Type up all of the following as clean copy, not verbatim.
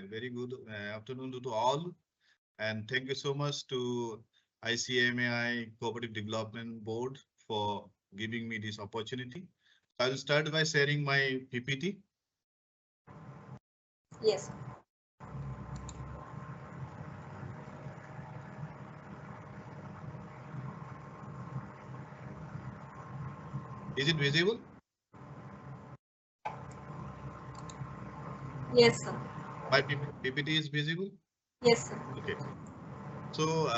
very good afternoon to all. And thank you so much to ICMAI Cooperative Development Board for giving me this opportunity. I will start by sharing my PPT. Yes. Is it visible? Yes, sir. My PPT is visible? Yes, sir. Okay. So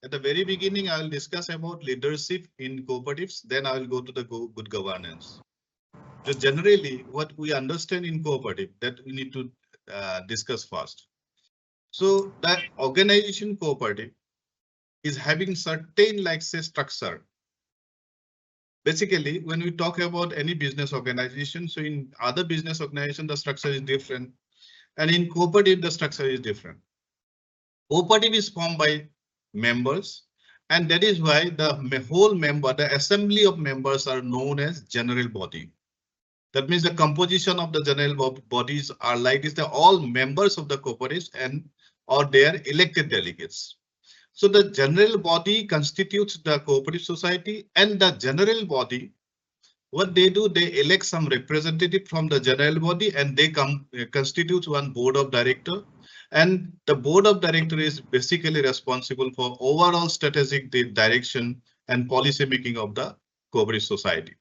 at the very beginning, I will discuss about leadership in cooperatives. Then I will go to the good governance. So generally, what we understand in cooperative that we need to discuss first. So the organization cooperative is having certain like say structure. Basically, when we talk about any business organization, so in other business organization, the structure is different. And in cooperative, the structure is different. Cooperative is formed by members. And that is why the whole member, the assembly of members are known as general body. That means the composition of the general bodies are like this, they're all members of the cooperatives and or their elected delegates. So the general body constitutes the cooperative society, and the general body, what they do, they elect some representative from the general body and they constitute one board of director. And the board of director is basically responsible for overall strategic direction and policy making of the cooperative society.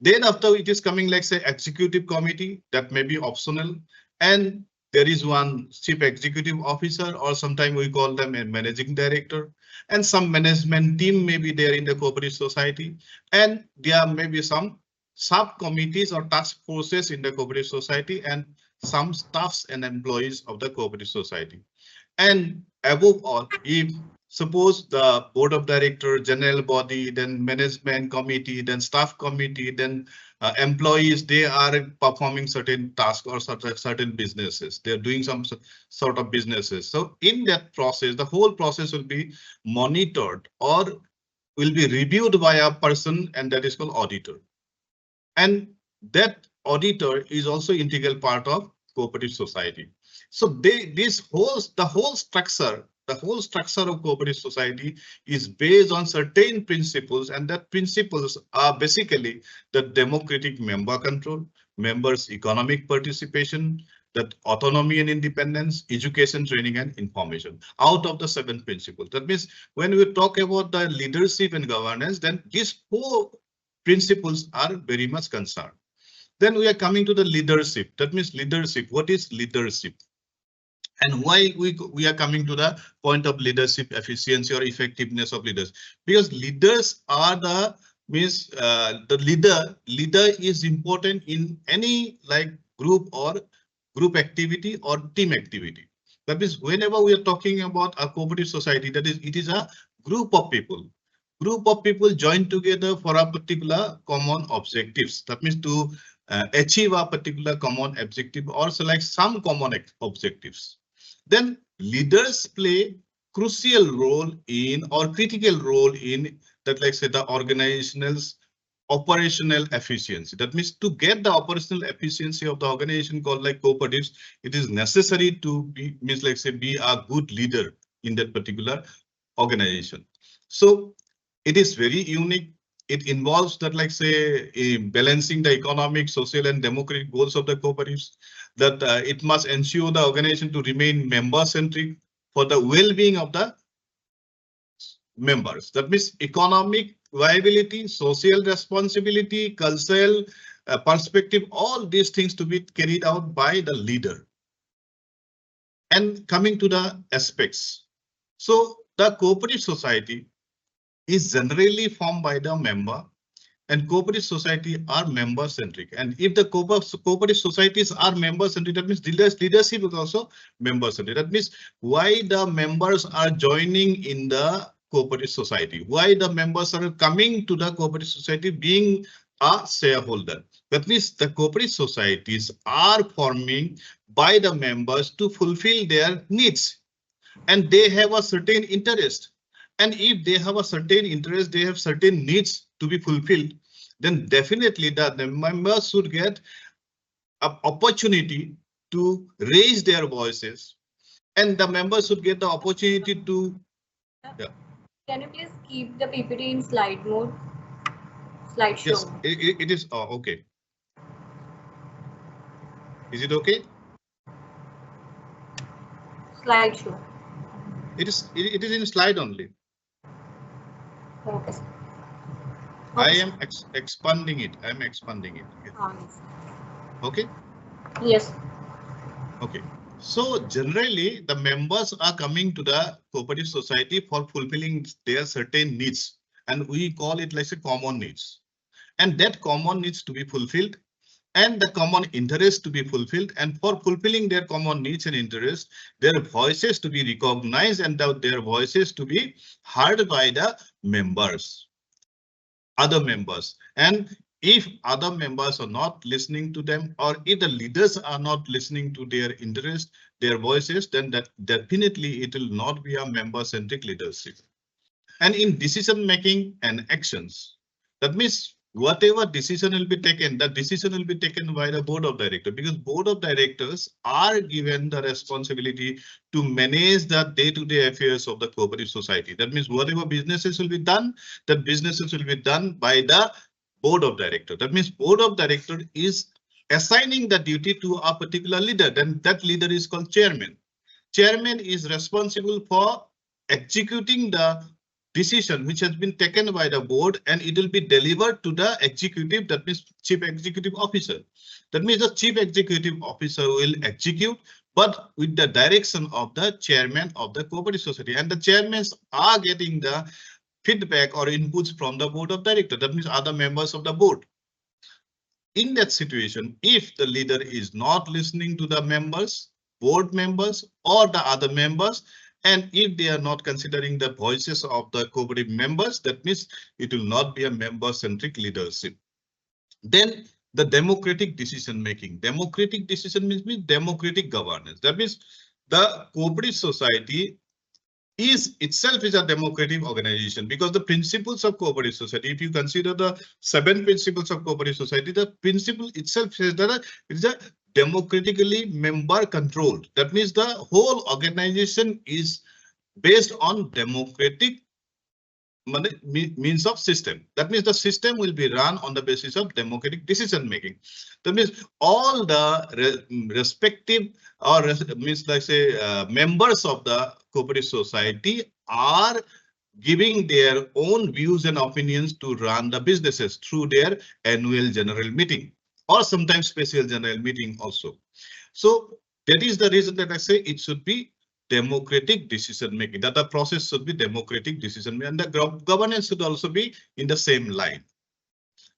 Then after it is coming like say executive committee that may be optional, and there is one chief executive officer or sometimes we call them a managing director, and some management team may be there in the cooperative society, and there may be some subcommittees or task forces in the cooperative society and some staffs and employees of the cooperative society. And above all, if suppose the board of director, general body, then management committee, then staff committee, then employees, they are performing certain tasks or certain businesses. They're doing some sort of businesses. So in that process, the whole process will be monitored or will be reviewed by a person, and that is called auditor. And that auditor is also integral part of cooperative society. So the whole structure of cooperative society is based on certain principles, and that principles are basically the democratic member control, members' economic participation, that autonomy and independence, education, training, and information. Out of the 7 principles. That means when we talk about the leadership and governance, then these 4 principles are very much concerned. Then we are coming to the leadership. That means leadership. What is leadership? And why we are coming to the point of leadership efficiency or effectiveness of leaders? Because leaders are the leader is important in any like group or group activity or team activity. That means whenever we are talking about a cooperative society, that is it is a group of people. Group of people join together for a particular common objectives. That means to achieve a particular common objective or select some common objectives. Then leaders play crucial role in or critical role in that, like say the organization's operational efficiency. That means to get the operational efficiency of the organization called like cooperatives, it is necessary to be be a good leader in that particular organization. So it is very unique. It involves that like say balancing the economic, social and democratic goals of the cooperatives, that it must ensure the organization to remain member centric for the well-being of the members. That means economic viability, social responsibility, cultural perspective, all these things to be carried out by the leader. And coming to the aspects. So the cooperative society is generally formed by the member, and cooperative society are member centric. And if the cooperative societies are member centric, that means leadership is also member centric. That means why the members are joining in the cooperative society, why the members are coming to the cooperative society being a shareholder. That means the cooperative societies are forming by the members to fulfill their needs, and they have a certain interest. And if they have a certain interest, they have certain needs to be fulfilled, then definitely the members should get an opportunity to raise their voices, and the members should get the opportunity to. Yeah. Can you please keep the PPT in slide mode? Slideshow. Yes, it is. Okay. Is it okay? Slideshow. It is in slide only. Okay. I am expanding it. I am expanding it. Okay. Yes. Okay. So generally, the members are coming to the cooperative society for fulfilling their certain needs, and we call it like a common needs. And that common needs to be fulfilled, and the common interest to be fulfilled. And for fulfilling their common needs and interests, their voices to be recognized and their voices to be heard by the members, other members. And if other members are not listening to them, or if the leaders are not listening to their interest, their voices, then that definitely it will not be a member-centric leadership. And in decision making and actions, that means whatever decision will be taken, that decision will be taken by the board of directors, because board of directors are given the responsibility to manage the day-to-day affairs of the cooperative society. That means whatever businesses will be done, the businesses will be done by the board of directors. That means board of directors is assigning the duty to a particular leader. Then that leader is called chairman. Chairman is responsible for executing the decision which has been taken by the board, and it will be delivered to the executive, that means chief executive officer. That means the chief executive officer will execute, but with the direction of the chairman of the cooperative society, and the chairmen are getting the feedback or inputs from the board of directors, that means other members of the board. In that situation, if the leader is not listening to the members, board members or the other members, and if they are not considering the voices of the cooperative members, that means it will not be a member-centric leadership. Then the democratic decision making. Democratic decision means democratic governance. That means the cooperative society is itself is a democratic organization, because the principles of cooperative society, if you consider the 7 principles of cooperative society, the principle itself says that it is a democratically member controlled. That means the whole organization is based on democratic means of system. That means the system will be run on the basis of democratic decision making. That means all the respective or means like say members of the cooperative society are giving their own views and opinions to run the businesses through their annual general meeting or sometimes special general meeting also. So that is the reason that I say it should be democratic decision making, that the process should be democratic decision making, and the governance should also be in the same line.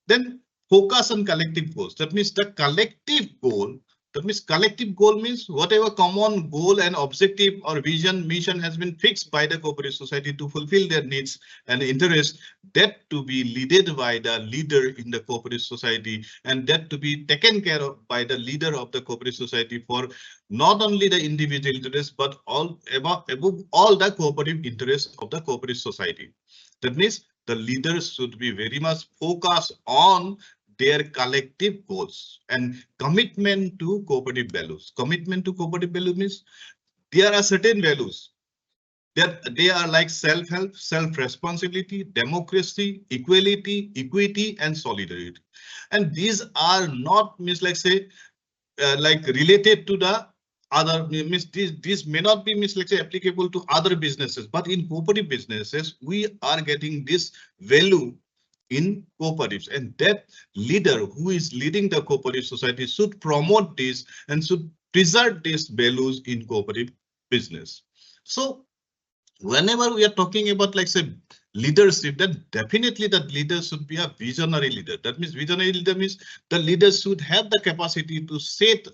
Then focus on collective goals. That means the collective goal. That means collective goal means whatever common goal and objective or vision, mission has been fixed by the cooperative society to fulfill their needs and interests, that to be led by the leader in the cooperative society, and that to be taken care of by the leader of the cooperative society for not only the individual interests, but above all the cooperative interests of the cooperative society. That means the leaders should be very much focused on their collective goals and commitment to cooperative values. Commitment to cooperative value means there are certain values that they are like self-help, self-responsibility, democracy, equity, and solidarity. And these are not means like say like related to the other means this may not be means like say applicable to other businesses, but in cooperative businesses we are getting this value in cooperatives, and that leader who is leading the cooperative society should promote this and should preserve these values in cooperative business. So whenever we are talking about like say leadership, then definitely that leader should be a visionary leader. That means visionary leader means the leader should have the capacity to set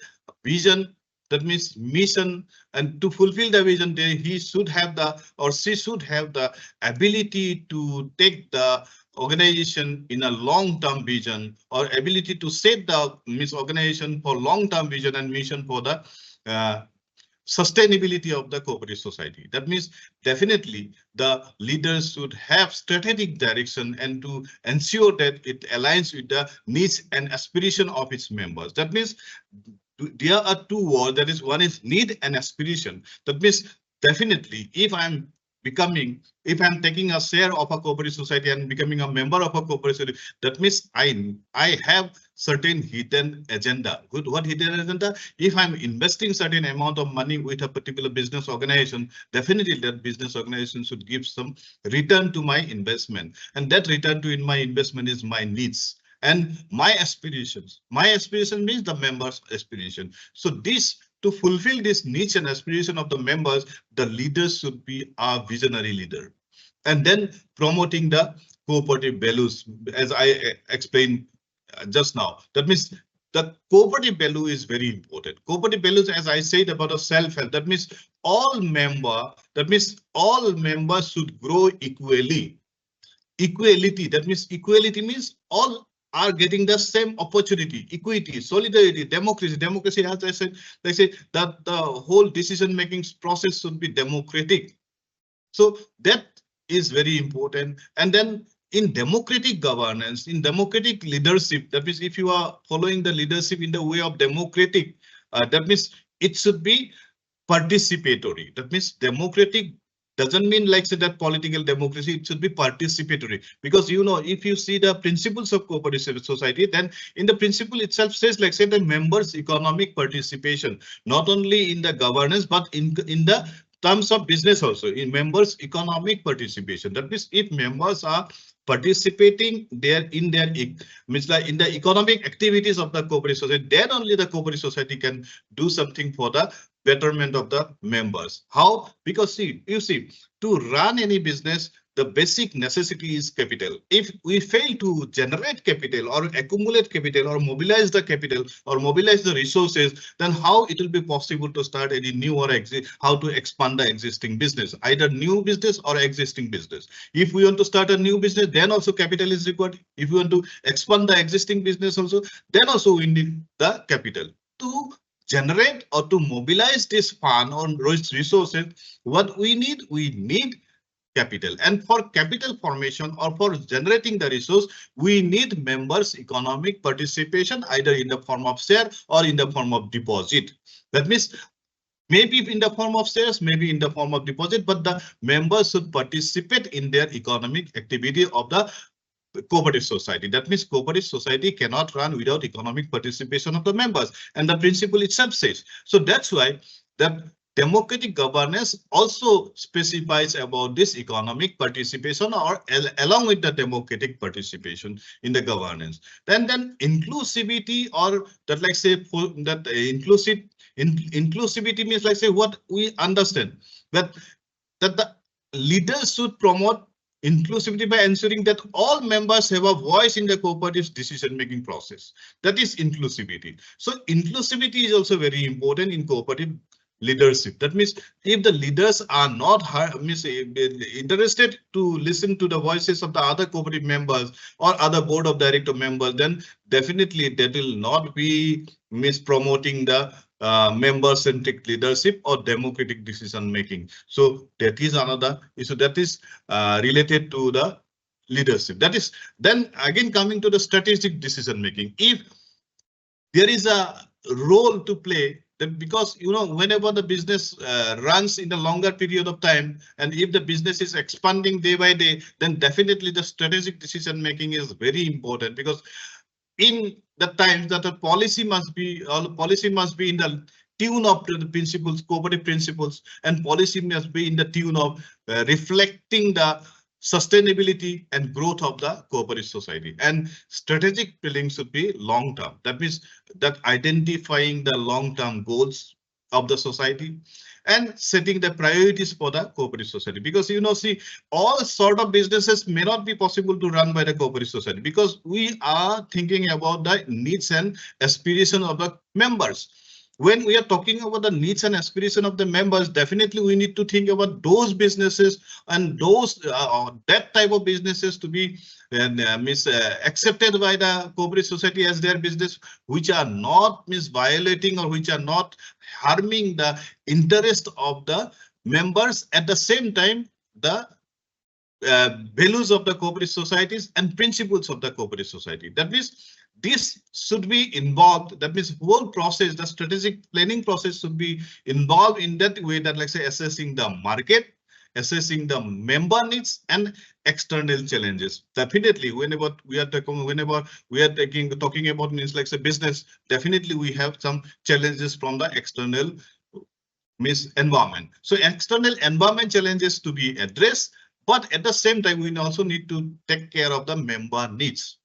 vision, that means mission, and to fulfill the vision he should have the or she should have the ability to take the organization in a long-term vision, or ability to set the organization for long-term vision and mission for the sustainability of the cooperative society. That means definitely the leaders should have strategic direction and to ensure that it aligns with the needs and aspiration of its members. That means there are two words. That is, one is need and aspiration. That means definitely, if I'm taking a share of a cooperative society and becoming a member of a cooperative society, that means I have certain hidden agenda. Good, what hidden agenda? If I'm investing certain amount of money with a particular business organization, definitely that business organization should give some return to my investment, and that return to in my investment is my needs and my aspirations. My aspiration means the members' aspiration. So this, to fulfill this needs and aspiration of the members, the leaders should be a visionary leader. And then promoting the cooperative values, as I explained just now. That means the cooperative value is very important. Cooperative values, as I said about a self-help, that means all members should grow equally. Equality, that means equality means all are getting the same opportunity. Equity, solidarity, democracy. Democracy, as I said, they say that the whole decision making process should be democratic. So that is very important. And then in democratic governance, in democratic leadership, that means if you are following the leadership in the way of democratic, that means it should be participatory. That means democratic doesn't mean like say that political democracy, it should be participatory. Because if you see the principles of cooperative society, then in the principle itself says like say the members' economic participation, not only in the governance, but in the terms of business also, in members' economic participation. That means if members are participating there in their means like in the economic activities of the cooperative society, then only the cooperative society can do something for the betterment of the members. How? Because you see, to run any business, the basic necessity is capital. If we fail to generate capital or accumulate capital or mobilize the capital or mobilize the resources, then how it will be possible to start any new or how to expand the existing business, either new business or existing business. If we want to start a new business, then also capital is required. If we want to expand the existing business also, then also we need the capital. To generate or to mobilize this fund or resources, what we need capital. And for capital formation or for generating the resource, we need members' economic participation, either in the form of share or in the form of deposit. That means maybe in the form of shares, maybe in the form of deposit, but the members should participate in their economic activity of the cooperative society. That means cooperative society cannot run without economic participation of the members, and the principle itself says. So that's why that democratic governance also specifies about this economic participation, or along with the democratic participation in the governance. Then inclusivity, or that like say that inclusivity means like say what we understand that the leaders should promote inclusivity by ensuring that all members have a voice in the cooperative decision-making process. That is inclusivity. So inclusivity is also very important in cooperative leadership. That means if the leaders are not interested to listen to the voices of the other cooperative members or other board of director members, then definitely that will not be promoting the member-centric leadership or democratic decision making. So that is another issue that is related to the leadership. That is then again coming to the strategic decision making. If there is a role to play, that because whenever the business runs in a longer period of time, and if the business is expanding day by day, then definitely the strategic decision making is very important, because in the times that the policy must be in the tune of the principles, cooperative principles, and policy must be in the tune of reflecting the sustainability and growth of the cooperative society. And strategic planning should be long term. That means that identifying the long term goals of the society and setting the priorities for the cooperative society. Because see, all sort of businesses may not be possible to run by the cooperative society, because we are thinking about the needs and aspiration of the members. When we are talking about the needs and aspiration of the members, definitely we need to think about those businesses and those that type of businesses to be accepted by the cooperative society as their business, which are not violating or which are not harming the interest of the members. At the same time, the values of the cooperative societies and principles of the cooperative society. That means this should be involved. That means whole process, the strategic planning process should be involved in that way, that like say assessing the market, assessing the member needs and external challenges. Definitely, whenever we are talking about means like say business, definitely we have some challenges from the external environment. So external environment challenges to be addressed, but at the same time, we also need to take care of the member needs.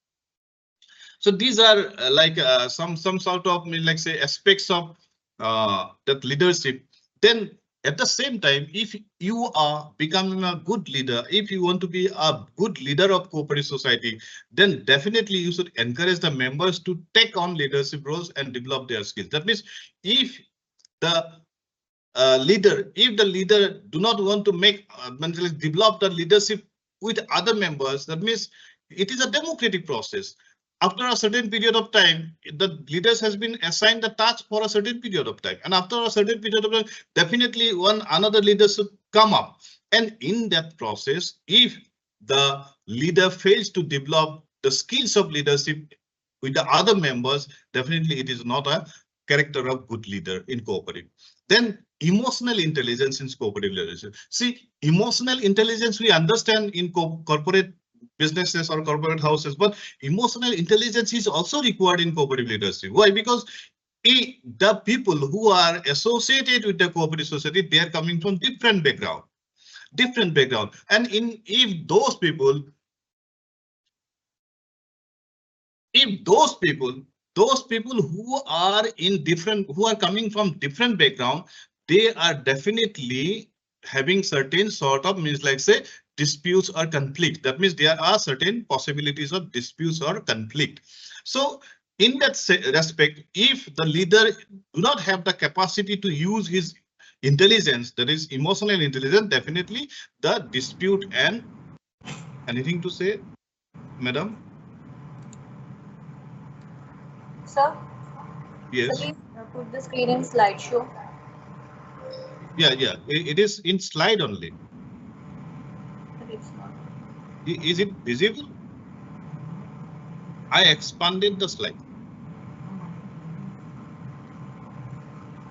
So these are some sort of like say aspects of that leadership. Then at the same time, if you are becoming a good leader, if you want to be a good leader of cooperative society, then definitely you should encourage the members to take on leadership roles and develop their skills. That means if the if the leader do not want to make develop the leadership with other members, that means it is a democratic process. After a certain period of time, the leaders has been assigned the task for a certain period of time, and after a certain period of time, definitely another leader should come up. And in that process, if the leader fails to develop the skills of leadership with the other members, definitely it is not a character of good leader in cooperative. Then emotional intelligence in cooperative leadership. See, emotional intelligence we understand in corporate businesses or corporate houses, but emotional intelligence is also required in cooperative leadership. Why? Because the people who are associated with the cooperative society, they are coming from different background, and if those people who are coming from different background, they are definitely having certain sort of means like say disputes or conflict. That means there are certain possibilities of disputes or conflict. So in that respect, if the leader do not have the capacity to use his intelligence, that is emotional intelligence, definitely the dispute. And anything to say, madam? Sir? Yes. So please put the screen in slideshow. Yeah. It is in slide only. But it's not. Is it visible? I expanded the slide.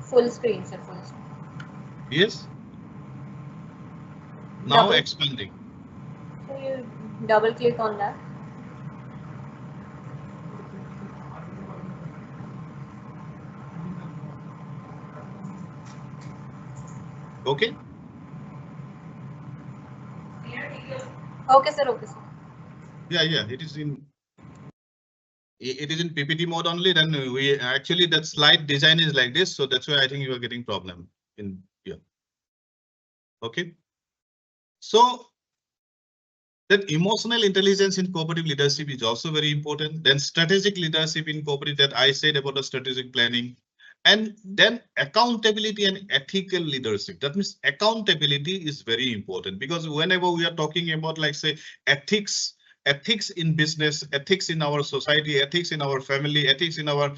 Full screen, sir. Full screen. Yes. Now Double. expanding. So you double click on that. Okay. Okay, sir. Okay, sir. Yeah. It is in PPT mode only. Then we actually that slide design is like this. So that's why I think you are getting problem in here. Okay. So that emotional intelligence in cooperative leadership is also very important. Then strategic leadership in cooperative, that I said about the strategic planning. And then accountability and ethical leadership. That means accountability is very important, because whenever we are talking about like say ethics in business, ethics in our society, ethics in our family, ethics in our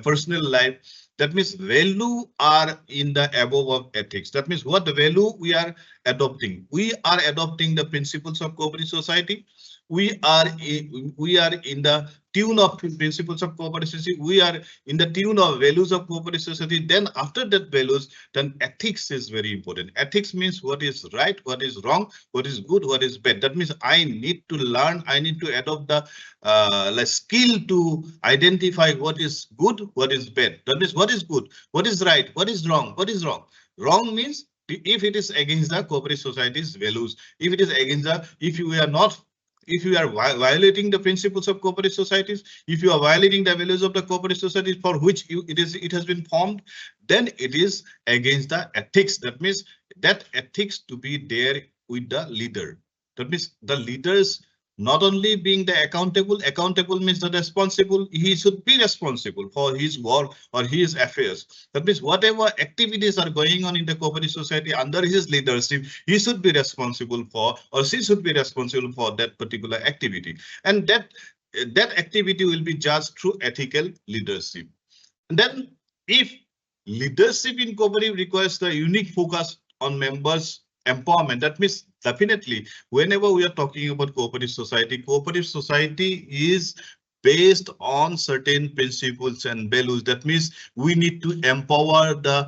personal life, that means value are in the above of ethics. That means what the value we are adopting. We are adopting the principles of cooperative society. We are in the tune of principles of cooperative society. We are in the tune of values of cooperative society. Then after that values, then ethics is very important. Ethics means what is right, what is wrong, what is good, what is bad. That means I need to learn, I need to adopt the skill to identify what is good, what is bad. That means what is good, what is right, what is wrong, what is wrong. Wrong means if it is against the cooperative society's values, if it is against the, if you are not, if you are violating the principles of cooperative societies, if you are violating the values of the cooperative societies for which it has been formed, then it is against the ethics. That means that ethics to be there with the leader. That means the leaders not only being the accountable means the responsible, he should be responsible for his work or his affairs. That means whatever activities are going on in the cooperative society under his leadership, he should be responsible for, or she should be responsible for that particular activity. And that activity will be judged through ethical leadership. And then if leadership in cooperative requires the unique focus on members' empowerment, that means definitely whenever we are talking about cooperative society is based on certain principles and values. That means we need to empower the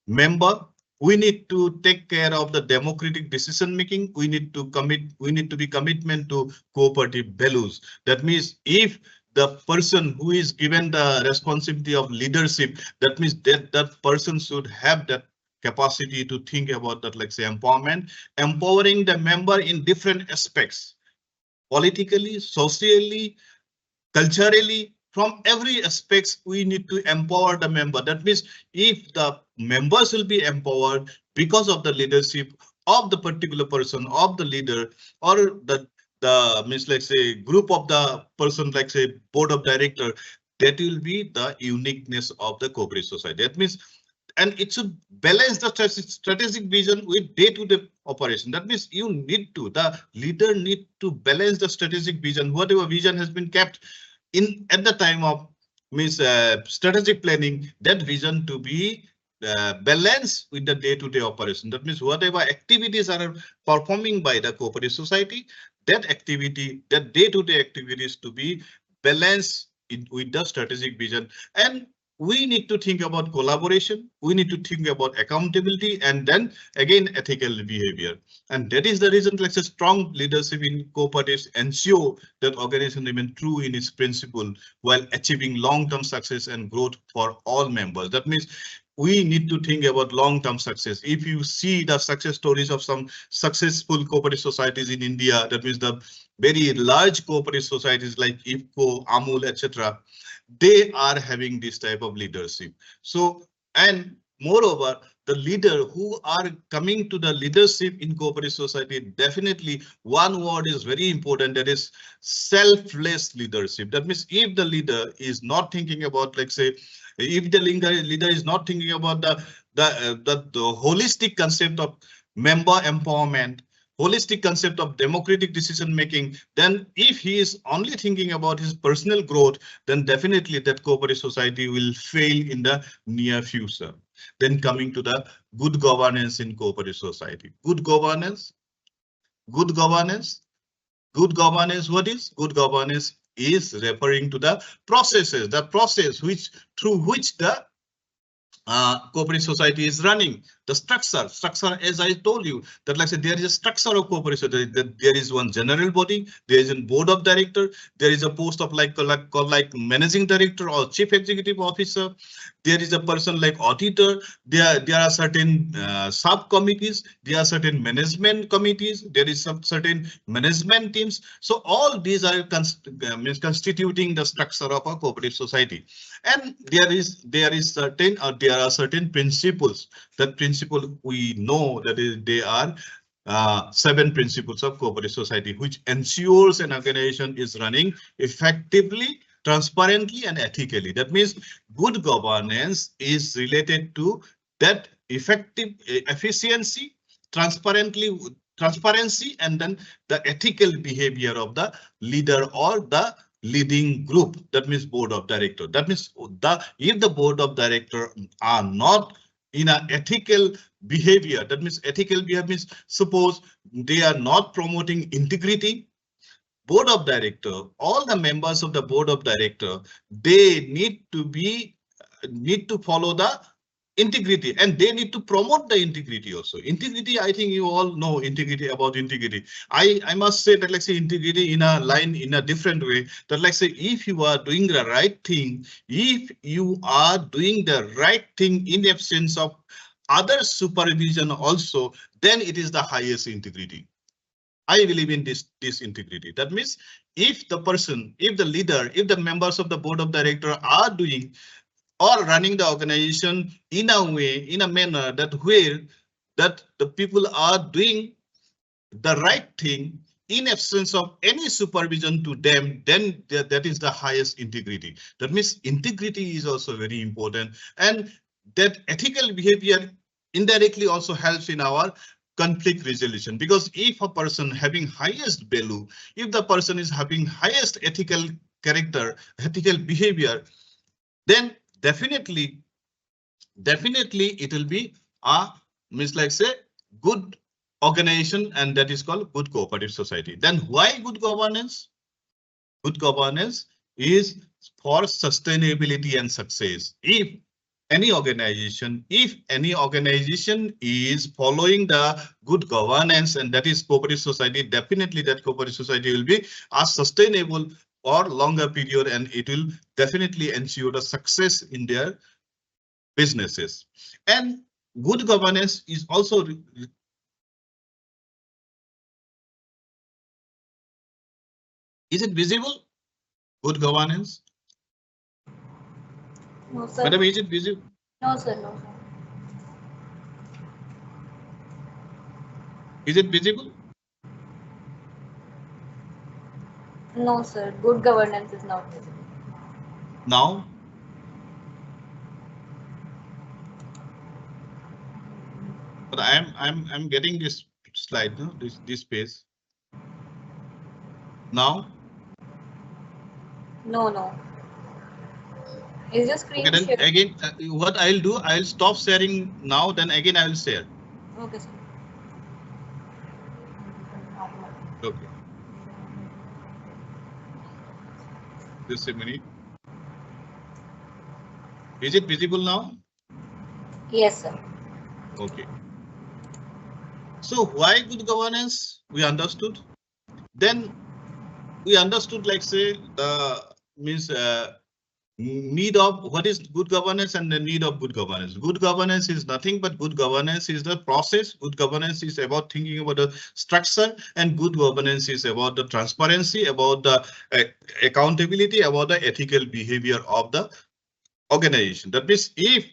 member. We need to take care of the democratic decision making. We need to be commitment to cooperative values. That means if the person who is given the responsibility of leadership, that means that person should have that capacity to think about that, like say empowerment, empowering the member in different aspects, politically, socially, culturally, from every aspects. We need to empower the member. That means if the members will be empowered because of the leadership of the particular person, of the leader, or the means like say group of the person, like say board of director, that will be the uniqueness of the cooperative society. That means, and it should balance the strategic vision with day-to-day operation. That means the leader need to balance the strategic vision, whatever vision has been kept in at the time of means strategic planning, that vision to be balanced with the day-to-day operation. That means whatever activities are performing by the cooperative society, that activity, that day-to-day activities to be balanced with the strategic vision. And we need to think about collaboration, we need to think about accountability, and then again ethical behavior. And that is the reason, like a strong leadership in cooperatives ensure that organization remain true in its principle while achieving long-term success and growth for all members. That means we need to think about long-term success. If you see the success stories of some successful cooperative societies in India, that means the very large cooperative societies like IFCO, Amul, etc., they are having this type of leadership. So, and moreover, the leader who are coming to the leadership in cooperative society, definitely one word is very important, that is selfless leadership. That means if the leader is not thinking about, like say, if the leader is not thinking about the holistic concept of member empowerment, holistic concept of democratic decision making, then if he is only thinking about his personal growth, then definitely that cooperative society will fail in the near future. Then coming to the good governance in cooperative society. Good governance, good governance, good governance. What is good governance? Is referring to the processes, the process through which the cooperative society is running. The structure, as I told you, that like I said, there is a structure of cooperative society. That there is one general body, there is a board of director, there is a post of like managing director or chief executive officer. There is a person like auditor. There are certain subcommittees. There are certain management committees. There is some certain management teams. So all these are constituting the structure of a cooperative society. And there are certain principles. That principle we know that is they are 7 principles of cooperative society, which ensures an organization is running effectively, transparently, and ethically. That means good governance is related to that effective efficiency, transparency, and then the ethical behavior of the leader or the leading group. That means board of director. That means if the board of director are not in an ethical behavior, that means ethical behavior means suppose they are not promoting integrity. Board of director, all the members of the board of director, they need to follow the integrity, and they need to promote the integrity also. Integrity, I think you all know integrity, about integrity. I must say that, like say, integrity in a line in a different way, that like say if you are doing the right thing, if you are doing the right thing in absence of other supervision also, then it is the highest integrity. I believe in this integrity. That means if the person, if the leader, if the members of the board of director are doing or running the organization in a way, in a manner that where that the people are doing the right thing in absence of any supervision to them, then that is the highest integrity. That means integrity is also very important, and that ethical behavior indirectly also helps in our conflict resolution, because if a person having highest value, if the person is having highest ethical character, ethical behavior, then definitely it will be a means like say good organization, and that is called good cooperative society. Then why good governance? Good governance is for sustainability and success. If any organization is following the good governance, and that is cooperative society, definitely that cooperative society will be a sustainable or longer period, and it will definitely ensure the success in their businesses. And good governance is also, is it visible? Good governance. No, sir. Madam, is it visible? No, sir. No, sir. Is it visible? No, sir. Good governance is not visible. Now, but I'm getting this slide, no, this page. Now, No, no. Is your okay, screen then shared? again, what I'll do, I'll stop sharing now, then again I will share. Okay, sir. Okay. Just a minute. Is it visible now? Yes, sir. Okay. So why good governance? We understood. Then we understood, like say, the means need of what is good governance and the need of good governance. Good governance is nothing but good governance is the process. Good governance is about thinking about the structure, and good governance is about the transparency, about the accountability, about the ethical behavior of the organization. That means if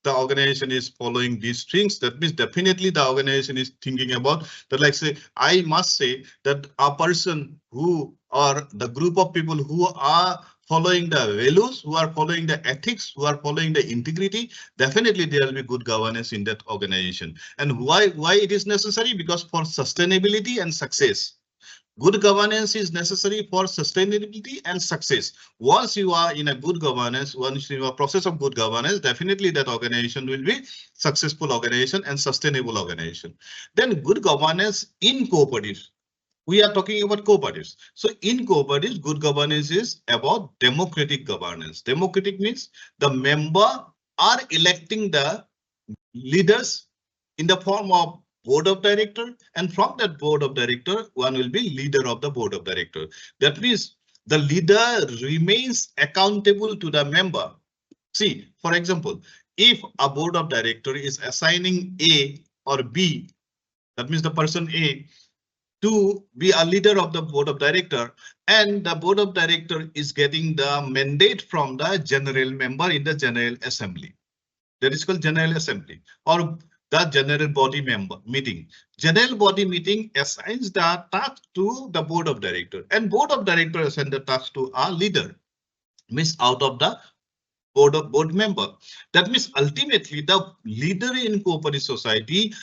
the organization is following these things, that means definitely the organization is thinking about that. Like say, I must say that a person who, or the group of people who are following the values, who are following the ethics, who are following the integrity, definitely there will be good governance in that organization. And why it is necessary? Because for sustainability and success. Good governance is necessary for sustainability and success. Once you are in a good governance, once you are process of good governance, definitely that organization will be successful organization and sustainable organization. Then good governance in cooperatives. We are talking about cooperatives. So in cooperatives, good governance is about democratic governance. Democratic means the member are electing the leaders in the form of board of director, and from that board of director, one will be leader of the board of director. That means the leader remains accountable to the member. See, for example, if a board of director is assigning A or B, that means the person A, to be a leader of the board of director, and the board of director is getting the mandate from the general member in the general assembly. That is called general assembly, or the general body member meeting. General body meeting assigns the task to the board of director, and board of director assigns the task to our leader, means out of the board member. That means ultimately the leader in cooperative society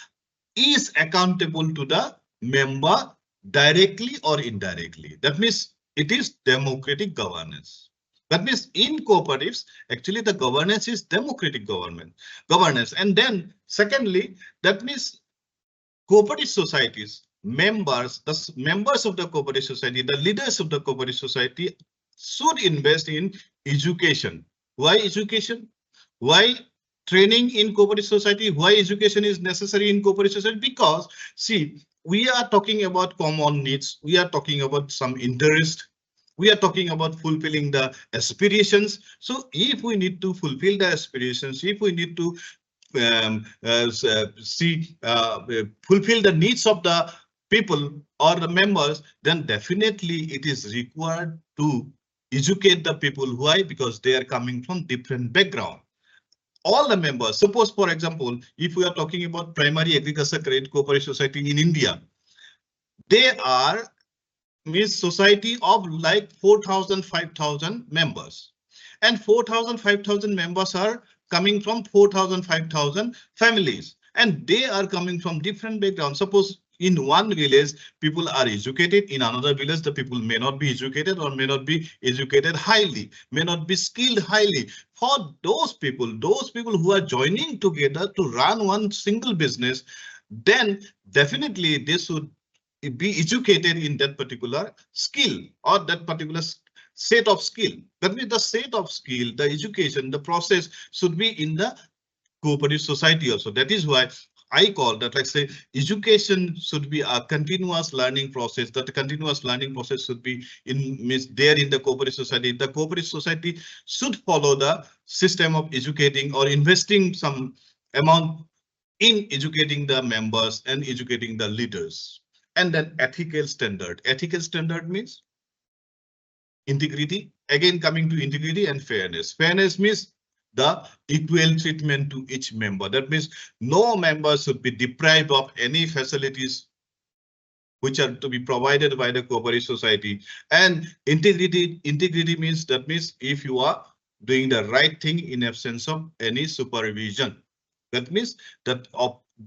is accountable to the member directly or indirectly. That means it is democratic governance. That means in cooperatives, actually the governance is democratic governance. And then secondly, that means cooperative societies, members of the cooperative society, the leaders of the cooperative society should invest in education. Why education? Why training in cooperative society? Why education is necessary in cooperative society? Because see, we are talking about common needs. We are talking about some interest. We are talking about fulfilling the aspirations. So if we need to fulfill the aspirations, if we need to fulfill the needs of the people or the members, then definitely it is required to educate the people. Why? Because they are coming from different background. All the members, suppose for example, if we are talking about primary agriculture credit cooperative society in India, they are means society of like 4,000, 5,000 members, and 4,000, 5,000 members are coming from 4,000, 5,000 families, and they are coming from different backgrounds. Suppose in one village people are educated, in another village the people may not be educated, or may not be educated highly, may not be skilled highly. For those people who are joining together to run one single business, then definitely they should be educated in that particular skill or that particular set of skill. That means the set of skill, the education, the process should be in the cooperative society also. That is why I call that, like say, education should be a continuous learning process. That continuous learning process should be means there in the cooperative society. The cooperative society should follow the system of educating or investing some amount in educating the members and educating the leaders. And then ethical standard. Ethical standard means integrity. Again, coming to integrity and fairness. Fairness means the equal treatment to each member. That means no member should be deprived of any facilities which are to be provided by the cooperative society. And integrity means, that means if you are doing the right thing in absence of any supervision. That means that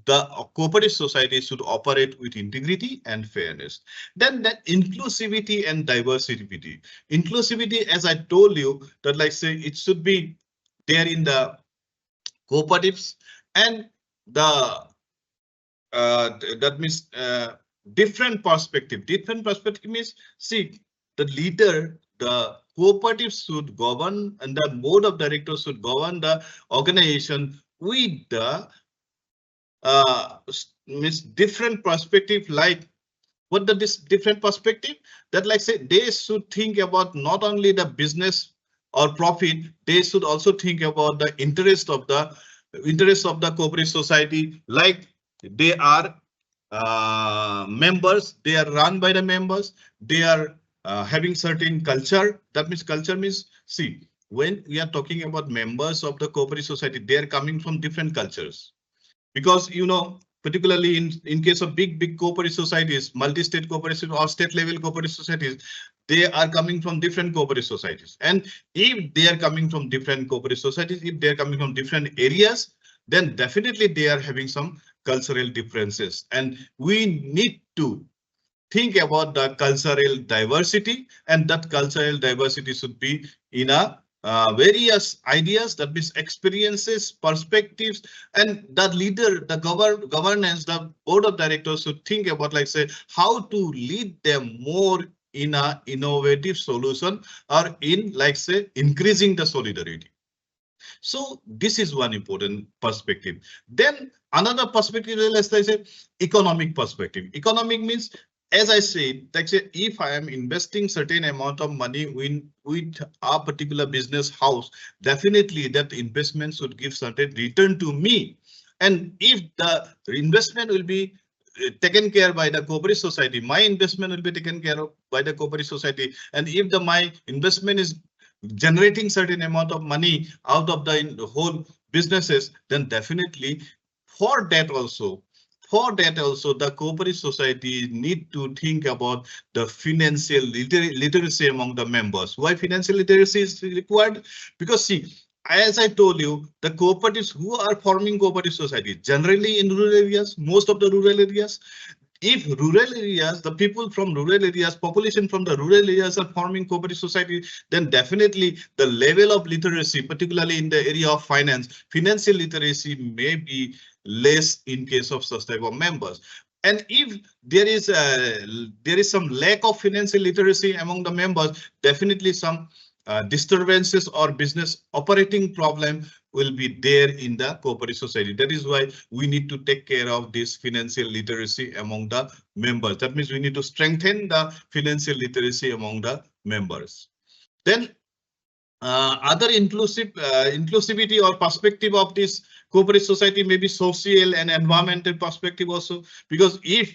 the cooperative society should operate with integrity and fairness. Then that inclusivity and diversity. Inclusivity, as I told you, that like say it should be there in the cooperatives, and the that means different perspective. Different perspective means, see, the leader, the cooperative should govern, and the board of directors should govern the organization with the means different perspective. Like what this different perspective, that like say they should think about not only the business or profit, they should also think about the interest of the cooperative society. Like they are members, they are run by the members, they are having certain culture. That means culture means, see, when we are talking about members of the cooperative society, they are coming from different cultures. Because particularly in case of big cooperative societies, multi-state cooperative or state level cooperative societies, they are coming from different cooperative societies. And if they are coming from different cooperative societies, if they are coming from different areas, then definitely they are having some cultural differences. And we need to think about the cultural diversity, and that cultural diversity should be in a various ideas, that means experiences, perspectives, and the leader, the governance, the board of directors should think about, like say, how to lead them more in a innovative solution, or in, like say, increasing the solidarity. So this is one important perspective. Then another perspective, let's say economic perspective. Economic means, as I said, like say, if I am investing certain amount of money with a particular business house, definitely that investment should give certain return to me. And if the investment will be taken care by the cooperative society, my investment will be taken care of by the cooperative society. And if my investment is generating certain amount of money out of the whole businesses, then definitely for that also, the cooperative society need to think about the financial literacy among the members. Why financial literacy is required? Because see, as I told you, the cooperatives who are forming cooperative society generally in rural areas, most of the rural areas. If rural areas, the people from rural areas, population from the rural areas are forming cooperative society, then definitely the level of literacy, particularly in the area of finance, financial literacy may be less in case of such type of members. And if there is some lack of financial literacy among the members, definitely some disturbances or business operating problem will be there in the cooperative society. That is why we need to take care of this financial literacy among the members. That means we need to strengthen the financial literacy among the members. Then other inclusivity or perspective of this cooperative society may be social and environmental perspective also. Because if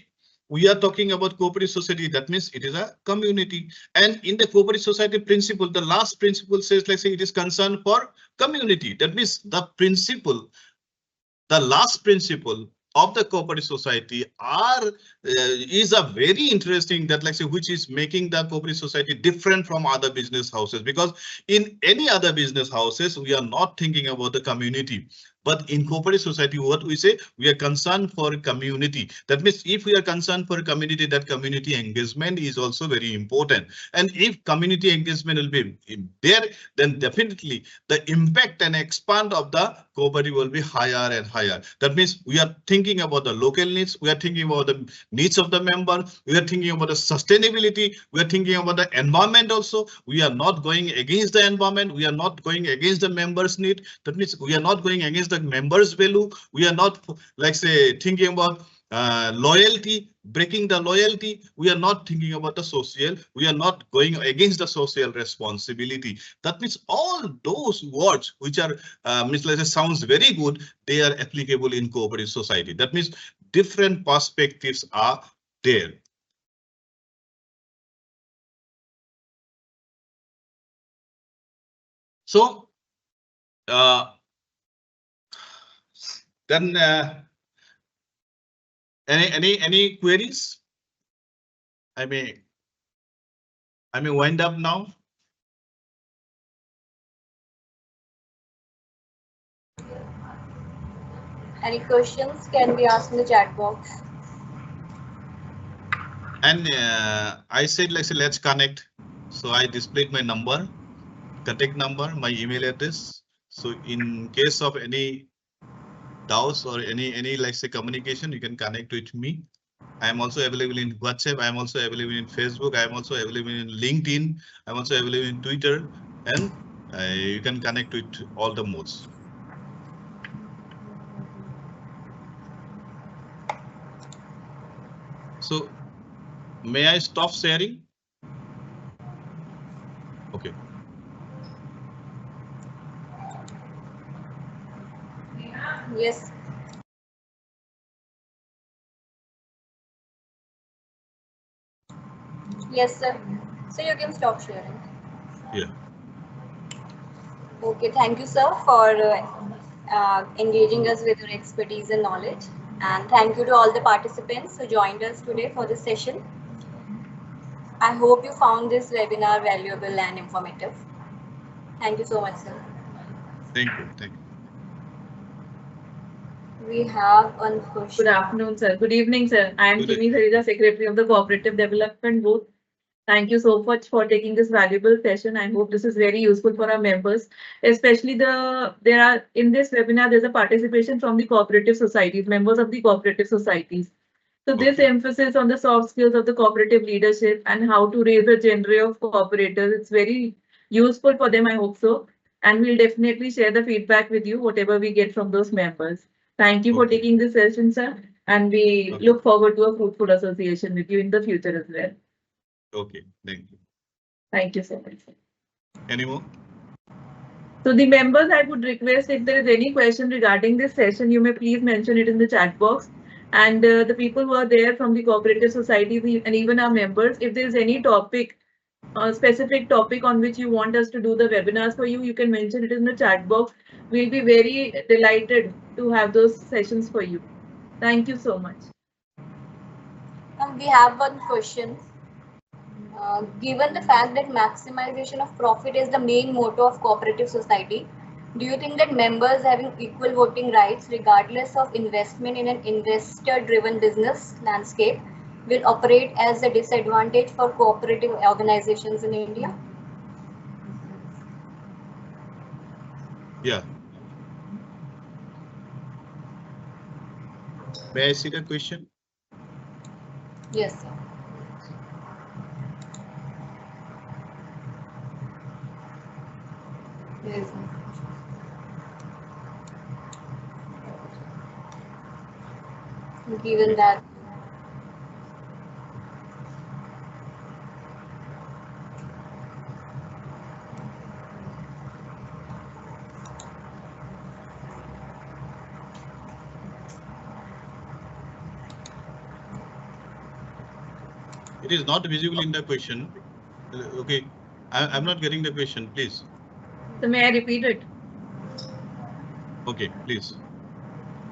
we are talking about cooperative society, that means it is a community. And in the cooperative society principle, the last principle says, let's say, it is concerned for community. That means the last principle of the cooperative society is a very interesting, that like say, which is making the cooperative society different from other business houses. Because in any other business houses, we are not thinking about the community. But in cooperative society, what we say, we are concerned for community. That means if we are concerned for community, that community engagement is also very important. And if community engagement will be there, then definitely the impact and expand of the cooperative will be higher and higher. That means we are thinking about the local needs, we are thinking about the needs of the member, we are thinking about the sustainability, we are thinking about the environment also. We are not going against the environment, we are not going against the members' need. That means we are not going against the members' value. We are not, like say, thinking about loyalty, breaking the loyalty. We are not thinking about the social. We are not going against the social responsibility. That means all those words which are, means like sounds very good, they are applicable in cooperative society. That means different perspectives are there. So then any queries? I may wind up now. Any questions can be asked in the chat box. And I said, let's connect. So I displayed my number, contact number, my email address. So in case of any doubts or any like say communication, you can connect with me. I am also available in WhatsApp. I am also available in Facebook. I am also available in LinkedIn. I'm also available in Twitter, and you can connect with all the modes. So may I stop sharing? Okay. Yes. Yes, sir. So you can stop sharing. Yeah. Okay, thank you, sir, for engaging us with your expertise and knowledge. And thank you to all the participants who joined us today for this session. I hope you found this webinar valuable and informative. Thank you so much, sir. Thank you. Thank you. We have one question. Good afternoon, sir. Good evening, sir. I am Kimi Sarija, Secretary of the Cooperative Development Board. Thank you so much for taking this valuable session. I hope this is very useful for our members, especially in this webinar, there's a participation from the cooperative societies, members of the cooperative societies. So this emphasis on the soft skills of the cooperative leadership and how to raise a genre of cooperators, it's very useful for them, I hope so. And we'll definitely share the feedback with you, whatever we get from those members. Thank you for taking this session, sir. And we look forward to a fruitful association with you in the future as well. Okay, thank you. Thank you so much. Any more? So the members, I would request if there is any question regarding this session, you may please mention it in the chat box. And the people who are there from the cooperative society and even our members, if there is any topic, a specific topic on which you want us to do the webinars for you, you can mention it in the chat box. We'll be very delighted to have those sessions for you. Thank you so much. We have one question. Given the fact that maximization of profit is the main motto of cooperative society, do you think that members having equal voting rights regardless of investment in an investor-driven business landscape will operate as a disadvantage for cooperative organizations in India? Yeah. May I see the question? Yes, sir. Yes. Given that it is not visible in the question. Okay, I'm not getting the question, please. So may I repeat it? Okay, please.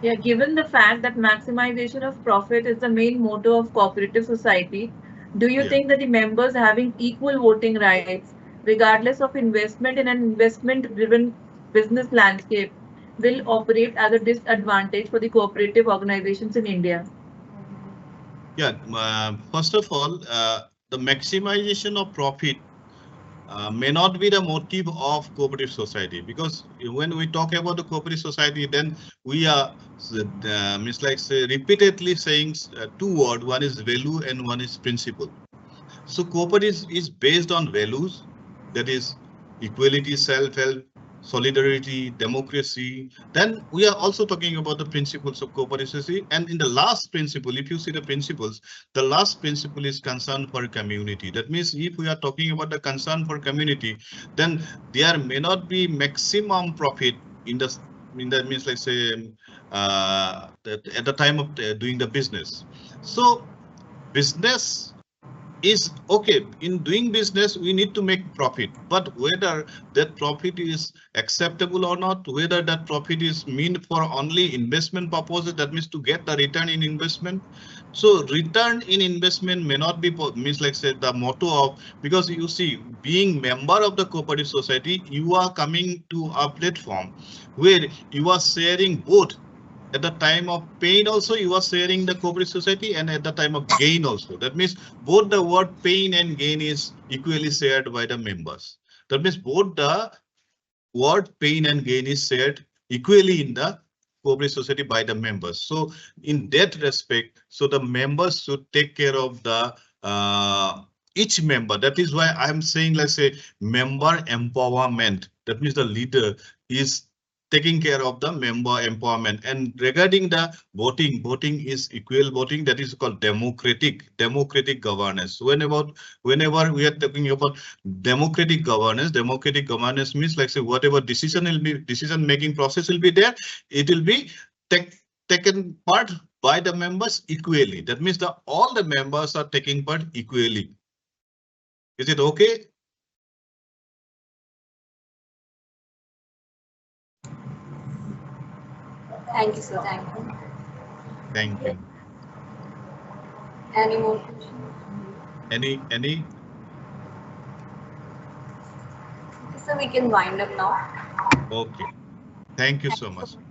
Yeah, given the fact that maximization of profit is the main motto of cooperative society, do you think that the members having equal voting rights, regardless of investment in an investment-driven business landscape, will operate as a disadvantage for the cooperative organizations in India? Yeah, first of all, the maximization of profit may not be the motive of cooperative society, because when we talk about the cooperative society, then we are means like say repeatedly saying two words: one is value and one is principle. So cooperative is based on values, that is equality, self-help, solidarity, democracy. Then we are also talking about the principles of cooperative society. And in the last principle, if you see the principles, the last principle is concern for community. That means if we are talking about the concern for community, then there may not be maximum profit in that means like say that at the time of doing the business. So business is okay. In doing business we need to make profit, but whether that profit is acceptable or not, whether that profit is meant for only investment purposes, that means to get the return in investment. So return in investment may not be means like say the motto of, because you see, being member of the cooperative society, you are coming to a platform where you are sharing both. At the time of pain also you are sharing the cooperative society, and at the time of gain also. That means both the word pain and gain is equally shared by the members. That means both the word pain and gain is shared equally in the cooperative society by the members. So in that respect, so the members should take care of the each member. That is why I'm saying, let's say, member empowerment. That means the leader is taking care of the member empowerment. And regarding the voting is equal voting. That is called democratic governance. Whenever we are talking about democratic governance means like say whatever decision making process will be there, it will be taken part by the members equally. That means all the members are taking part equally. Is it okay? Thank you, sir. Thank you. Thank you. Any more questions? Any Okay, so we can wind up now. okay. Thank you Thank so you so much. much.